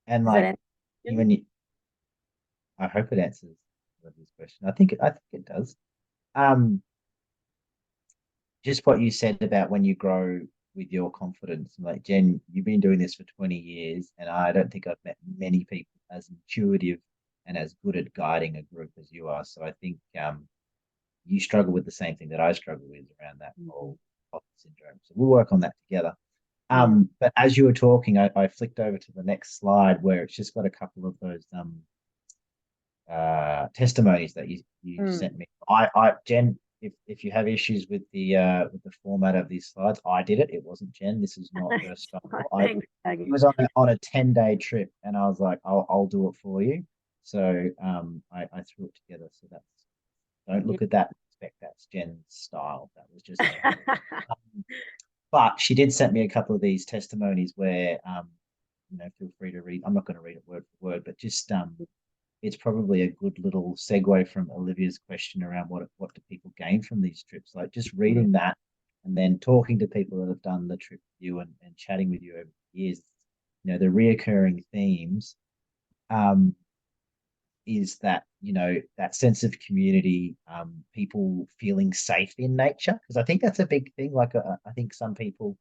And Does that like, answer your even I hope it answers this question. I think it does. Just what you said about when you grow with your confidence. Like, Jen, you've been doing this for 20 years, and I don't think I've met many people as intuitive and as good at guiding a group as you are. So I think you struggle with the same thing that I struggle with around that whole imposter syndrome. So we'll work on that together. But as you were talking, I flicked over to the next slide where it's just got a couple of those testimonies that you sent me. Jen, if you have issues with the format of these slides, I did it. It wasn't Jen. This is not her style. Thanks, He was on a 10-day trip, and I was like, I'll do it for you. So I threw it together. So don't look at that and expect that's Jen's style. That was just but she did send me a couple of these testimonies where you know, feel free to read. I'm not going to read it word for word, but just it's probably a good little segue from Olivia's question around what do people gain from these trips. Like just reading that and then talking to people that have done the trip with you and chatting with you over the years, you know, the reoccurring themes is that, you know, that sense of community, people feeling safe in nature, because I think that's a big thing. Like I think some people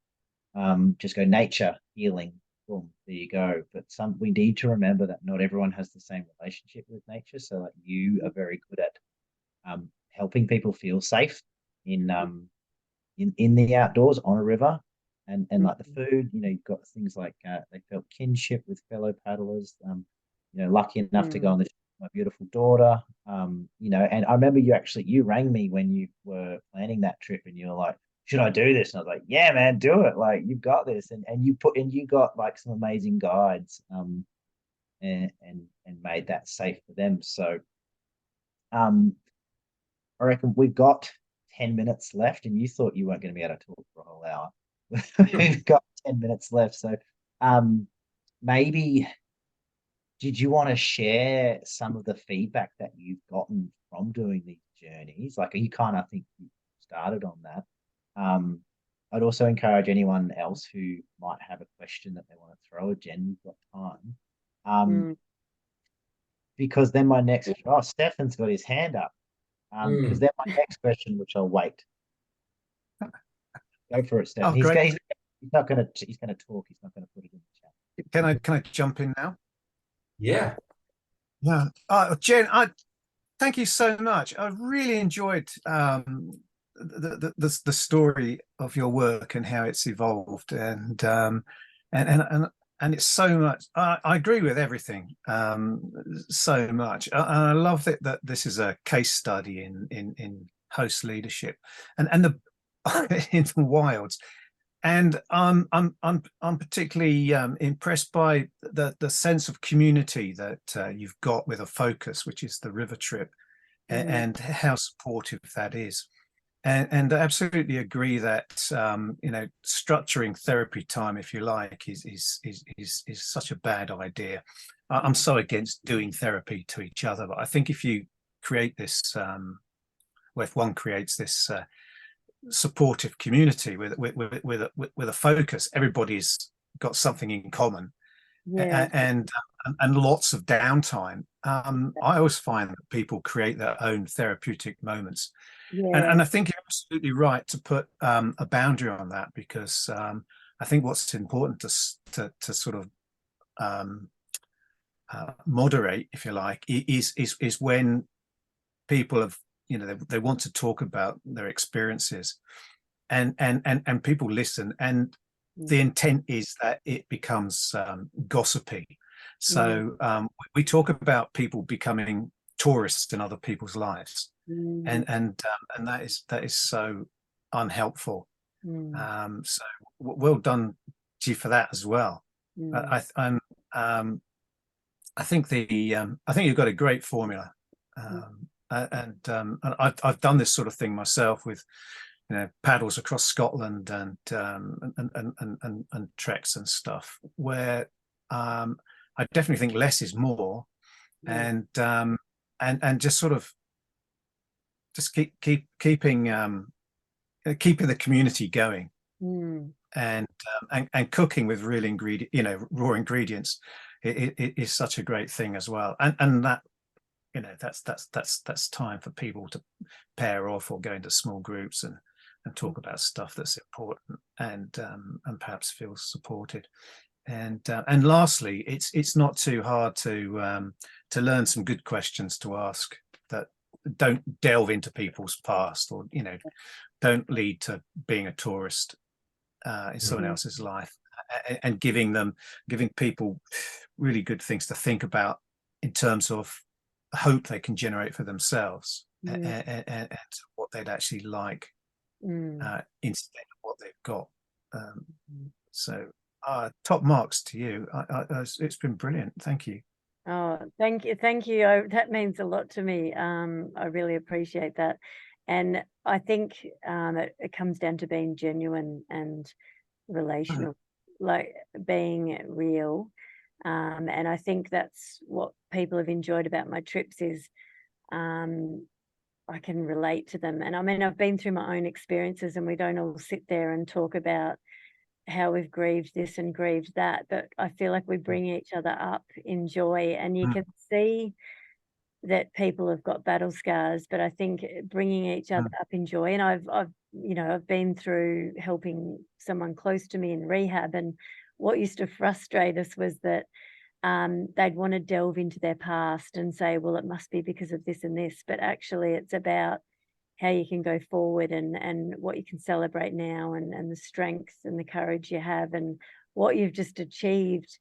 just go nature healing, boom, there you go. But we need to remember that not everyone has the same relationship with nature. So like you are very good at helping people feel safe in the outdoors on a river. And like the food, you've got things like they felt kinship with fellow paddlers. Lucky enough to go on the trip with my beautiful daughter. And I remember you rang me when you were planning that trip, and you were like, should I do this? And I was like, yeah, man, do it. Like, you've got this. And you got like some amazing guides, and made that safe for them. So I reckon we've got 10 minutes left, and you thought you weren't going to be able to talk for a whole hour. We've got 10 minutes left. So maybe did you want to share some of the feedback that you've gotten from doing these journeys? Like, you kind of think you started on that. I'd also encourage anyone else who might have a question that they want to throw at Jen. We've got time. Because then my next, Stefan's got his hand up. Because then my next question, which I'll wait. Go for it, Stefan. Oh, great. He's not going to. He's going to talk. He's not going to put it in the chat. Can I jump in now? Yeah. Yeah. Jen, thank you so much. I really enjoyed the story of your work and how it's evolved, and it's so much. I agree with everything so much. I love that this is a case study in host leadership and the in the wilds. And I'm particularly impressed by the sense of community that you've got with a focus, which is the river trip, and how supportive that is. And I absolutely agree that structuring therapy time, if you like, is such a bad idea. I'm so against doing therapy to each other, but I think if you create this, if one creates this supportive community with a focus, everybody's got something in common, and lots of downtime. I always find that people create their own therapeutic moments. And I think you're absolutely right to put a boundary on that, because I think what's important to sort of moderate, if you like, is when people have, they want to talk about their experiences, and people listen, and the intent is that it becomes gossipy. So we talk about people becoming tourists in other people's lives, and that is so unhelpful. So well done to you for that as well. I think you've got a great formula, and I've done this sort of thing myself with paddles across Scotland and treks and stuff, where I definitely think less is more, and just sort of just keeping the community going, and cooking with real raw ingredients. It is such a great thing as well, and that that's time for people to pair off or go into small groups and talk about stuff that's important, and perhaps feel supported. And lastly, it's not too hard to learn some good questions to ask that don't delve into people's past, or don't lead to being a tourist in someone else's life, and giving people really good things to think about in terms of hope they can generate for themselves, and what they'd actually like instead of what they've got. So top marks to you. It's been brilliant. Thank you. Oh, thank you. That means a lot to me. I really appreciate that. And I think it comes down to being genuine and relational, like being real. And I think that's what people have enjoyed about my trips is I can relate to them. And I mean, I've been through my own experiences, and we don't all sit there and talk about how we've grieved this and grieved that, but I feel like we bring each other up in joy, and you can see that people have got battle scars, but I think bringing each other up in joy, and I've you know, I've been through helping someone close to me in rehab, and what used to frustrate us was that they'd want to delve into their past and say, well, it must be because of this and this, but actually it's about how you can go forward and what you can celebrate now, and the strengths and the courage you have and what you've just achieved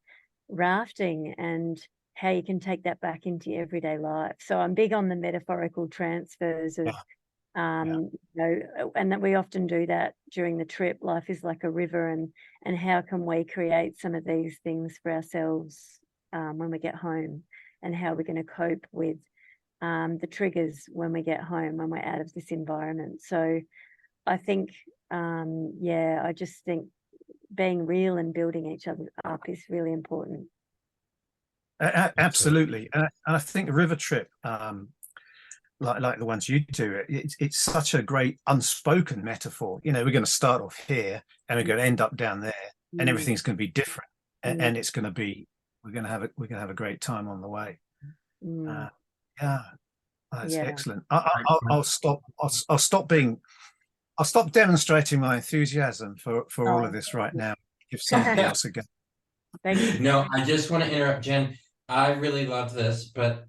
rafting, and how you can take that back into your everyday life. So I'm big on the metaphorical transfers of you know, and that we often do that during the trip. Life is like a river, and how can we create some of these things for ourselves when we get home, and how we're going to cope with the triggers when we get home, when we're out of this environment. So I think I just think being real and building each other up is really important. Absolutely, and I think a river trip, like the ones you do, it's such a great unspoken metaphor. You know, we're going to start off here, and we're going to end up down there, and everything's going to be different, and it's going to be we're going to have a great time on the way. That's excellent. I'll stop. I'll stop demonstrating my enthusiasm for all of this right now. Give somebody else a go. Thank you. No, I just want to interrupt, Jen. I really love this, but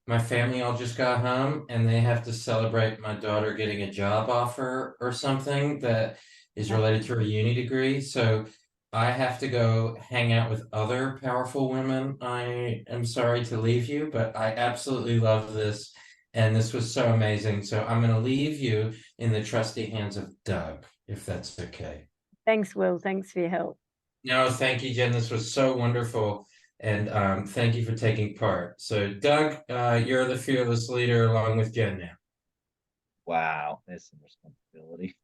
my family all just got home and they have to celebrate my daughter getting a job offer or something that is related to her uni degree. So I have to go hang out with other powerful women. I am sorry to leave you, but I absolutely love this. And this was so amazing. So I'm going to leave you in the trusty hands of Doug, if that's okay. Thanks, Will. Thanks for your help. No, thank you, Jen. This was so wonderful. And thank you for taking part. So, Doug, you're the fearless leader along with Jen now. Wow, there's some responsibility.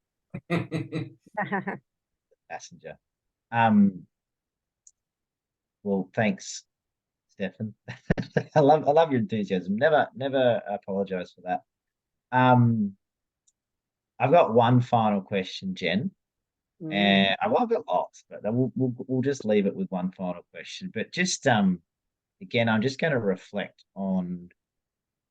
Passenger. Well, thanks, Stefan. I love your enthusiasm. Never apologize for that. I've got one final question, Jen. And I've got lots, but we'll just leave it with one final question. But just again, I'm just going to reflect on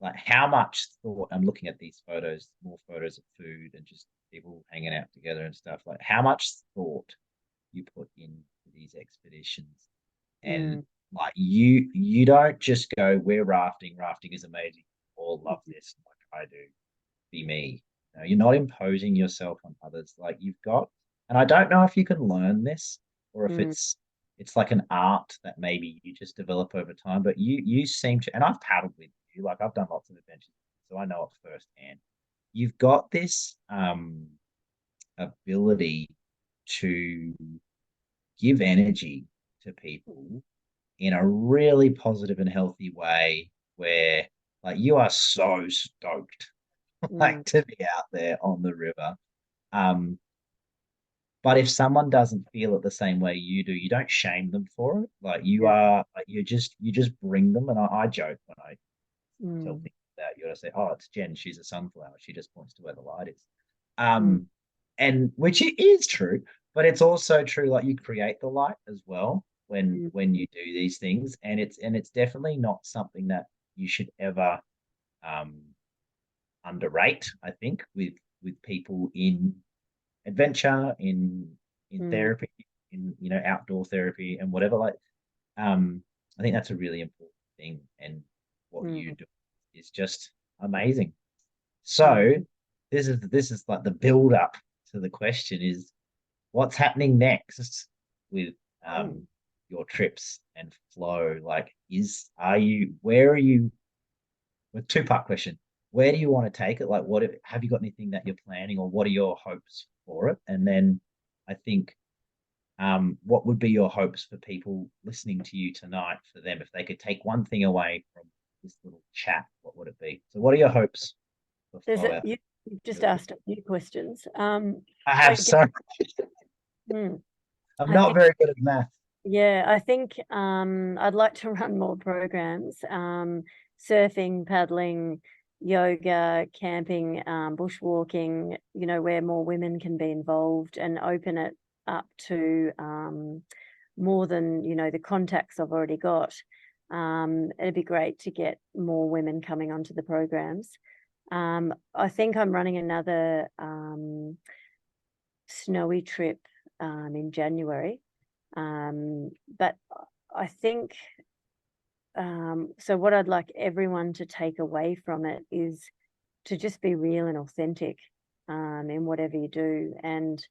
like how much thought. I'm looking at these photos, more photos of food and just people hanging out together and stuff. Like how much thought you put into these expeditions, and like you don't just go, we're rafting. Rafting is amazing. All love this like I do. Be me. No, you're not imposing yourself on others. Like you've got. And I don't know if you can learn this or if it's like an art that maybe you just develop over time, but you seem to, and I've paddled with you, like I've done lots of adventures, so I know it firsthand. You've got this ability to give energy to people in a really positive and healthy way where like you are so stoked like to be out there on the river. But if someone doesn't feel it the same way you do, you don't shame them for it. Like you are, like you just bring them. And I joke when I tell people that you got to say, "Oh, it's Jen. She's a sunflower. She just points to where the light is." And which it is true, but it's also true. Like you create the light as well when you do these things, and it's definitely not something that you should ever underrate. I think with people in adventure, in therapy, in outdoor therapy and whatever, like I think that's a really important thing, and what you do is just amazing. So this is like the build up to the question is what's happening next with your trips and flow. Like where are you, with two-part question, where do you want to take it? Like have you got anything that you're planning, or what are your hopes for it? And then I think what would be your hopes for people listening to you tonight, for them, if they could take one thing away from this little chat, what would it be? So what are your hopes for You've just asked a few questions. I have so I'm not very good at math. Yeah, I think I'd like to run more programs, surfing, paddling, yoga, camping, bushwalking, where more women can be involved, and open it up to more than, the contacts I've already got. It'd be great to get more women coming onto the programs. I think I'm running another snowy trip in January. But I think so what I'd like everyone to take away from it is to just be real and authentic in whatever you do. And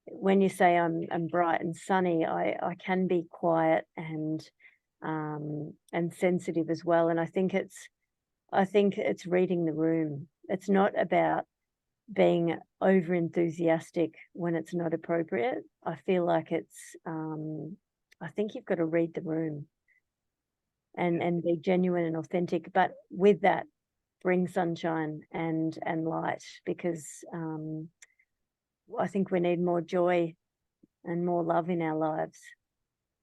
when you say I'm bright and sunny, I can be quiet and sensitive as well. And I think it's reading the room. It's not about being over enthusiastic when it's not appropriate. I feel like it's I think you've got to read the room and be genuine and authentic, but with that bring sunshine and light, because I think we need more joy and more love in our lives.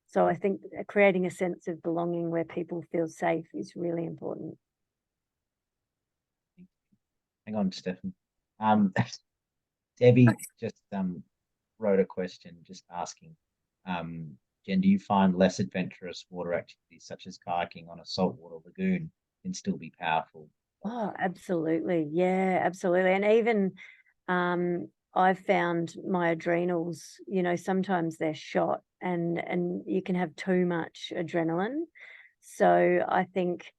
So I think creating a sense of belonging where people feel safe is really important. Hang on, Stefan. Debbie just wrote a question just asking, Jen, do you find less adventurous water activities such as kayaking on a saltwater lagoon can still be powerful? Oh, absolutely. Yeah, absolutely. And even I've found my adrenals, sometimes they're shot and you can have too much adrenaline. So I think,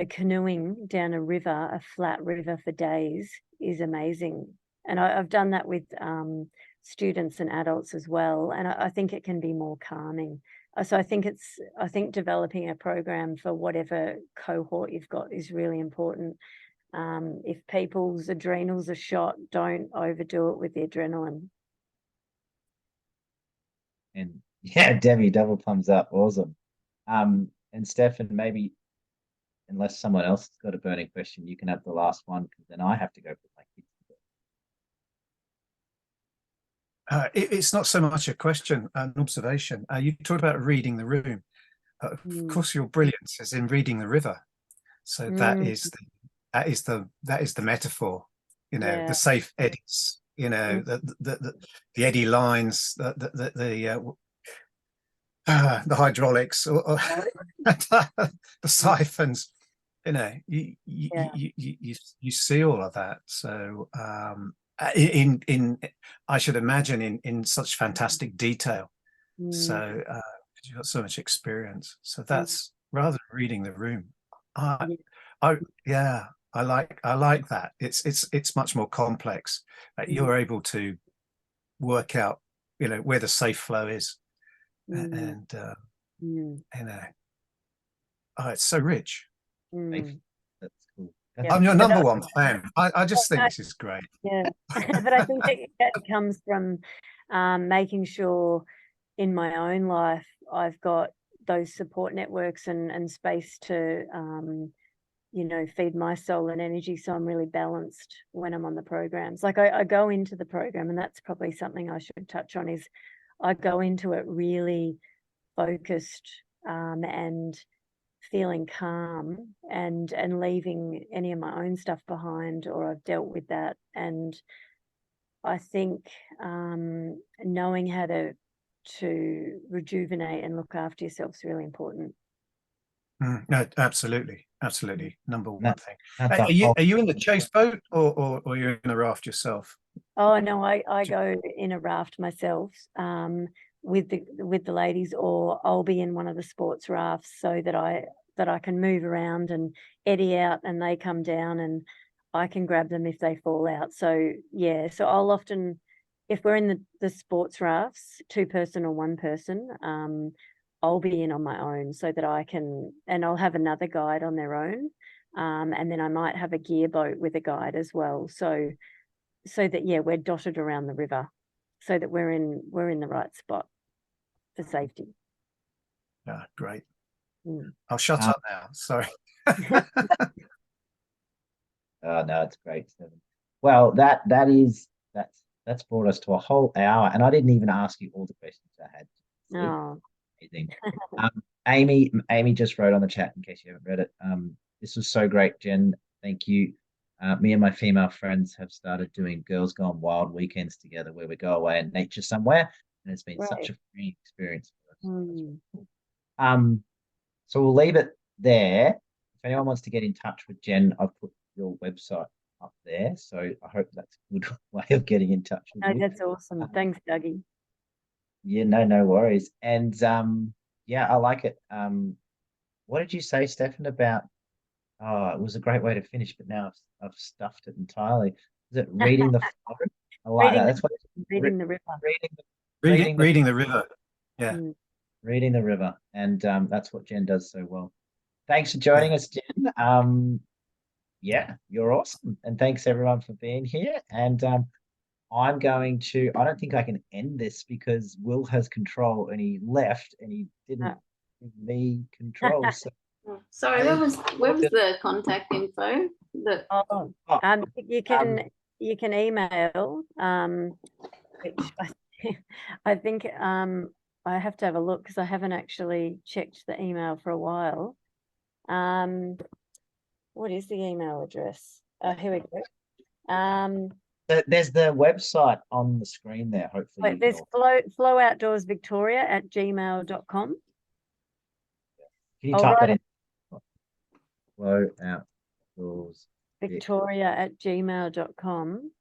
canoeing down a river, a flat river for days is amazing. And I've done that with students and adults as well. And I think it can be more calming. So I think developing a program for whatever cohort you've got is really important. If people's adrenals are shot, don't overdo it with the adrenaline. And yeah, Debbie, double thumbs up. Awesome. And Stefan, maybe unless someone else has got a burning question, you can have the last one, because then I have to go put my kids to bed. It's not so much a question, an observation. You talked about reading the room. Of course, your brilliance is in reading the river. So that is the metaphor. The safe eddies. The eddy lines, the hydraulics, or the siphons. You see all of that. So in I should imagine in such fantastic detail. So you've got so much experience. So that's rather than reading the room. I like that. It's much more complex. You're able to work out, where the safe flow is, and it's so rich. That's cool. I'm your number one fan. I just think this is great. Yeah, but I think that comes from making sure in my own life I've got those support networks and space to feed my soul and energy, so I'm really balanced when I'm on the programs. Like I go into the program, and that's probably something I should touch on, is I go into it really focused and feeling calm and leaving any of my own stuff behind, or I've dealt with that. And I think knowing how to rejuvenate and look after yourself is really important. No, absolutely. Number one thing. Are you in the chase boat or you're in a raft yourself? Oh no, I go in a raft myself with the ladies, or I'll be in one of the sports rafts so that I can move around and eddy out, and they come down and I can grab them if they fall out. So yeah, so I'll often, if we're in the sports rafts, 2-person or 1-person, I'll be in on my own so that I can, and I'll have another guide on their own. And then I might have a gear boat with a guide as well. So that, yeah, we're dotted around the river so that we're in the right spot for safety. Yeah, great. I'll shut up now. Sorry. Oh no, it's great. Well, that's brought us to a whole hour, and I didn't even ask you all the questions I had. Oh. Amazing. Amy just wrote on the chat, in case you haven't read it. This was so great, Jen. Thank you. Me and my female friends have started doing Girls Gone Wild weekends together, where we go away in nature somewhere, and it's been such a free experience for us. So we'll leave it there. If anyone wants to get in touch with Jen, I've put your website up there. So I hope that's a good way of getting in touch with No, you. that's awesome. Thanks, Dougie. Yeah, no worries. And yeah, I like it. What did you say, Stefan, about it was a great way to finish, but now I've stuffed it entirely. Is it reading the flow? I like that. Reading, That's what reading the river. reading Reading the river. Yeah. Mm. reading the river. And that's what Jen does so well. Thanks for joining us, Jen. Yeah, you're awesome. And thanks everyone for being here. And I don't think I can end this because Will has control and he left and he didn't give me control. So Oh, sorry, where was the contact info? The Oh, you can email, which I think I have to have a look because I haven't actually checked the email for a while. What is the email address? Here we go. there's the website on the screen there. Hopefully, Wait, there's flow outdoors Victoria at gmail.com. can you I'll type that write in? Flow outdoors. Victoria at gmail.com.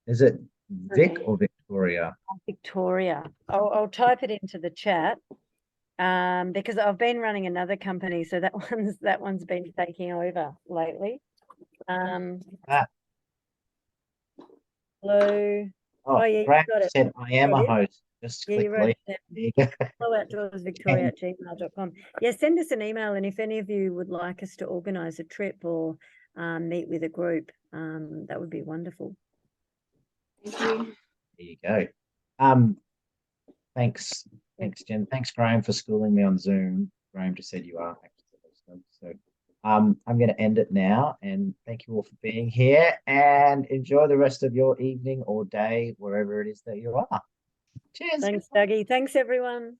Is it Vic or Victoria? Victoria. I'll type it into the chat. Because I've been running another company, so that one's been taking over lately. Hello. Oh, Yeah, you Graham got it. said I am There a it is. host. Just Yeah, click you wrote leave. it There you go. down. Flowouttdoorsvictoria at gmail.com. Yeah, send us an email, and if any of you would like us to organise a trip or meet with a group, that would be wonderful. thank you. There you go. Thanks, Jen. Thanks, Graham, for schooling me on Zoom. Graham just said you are actually. So, I'm going to end it now, and thank you all for being here. And enjoy the rest of your evening or day, wherever it is that you are. Cheers. Thanks, Dougie. Thanks, everyone.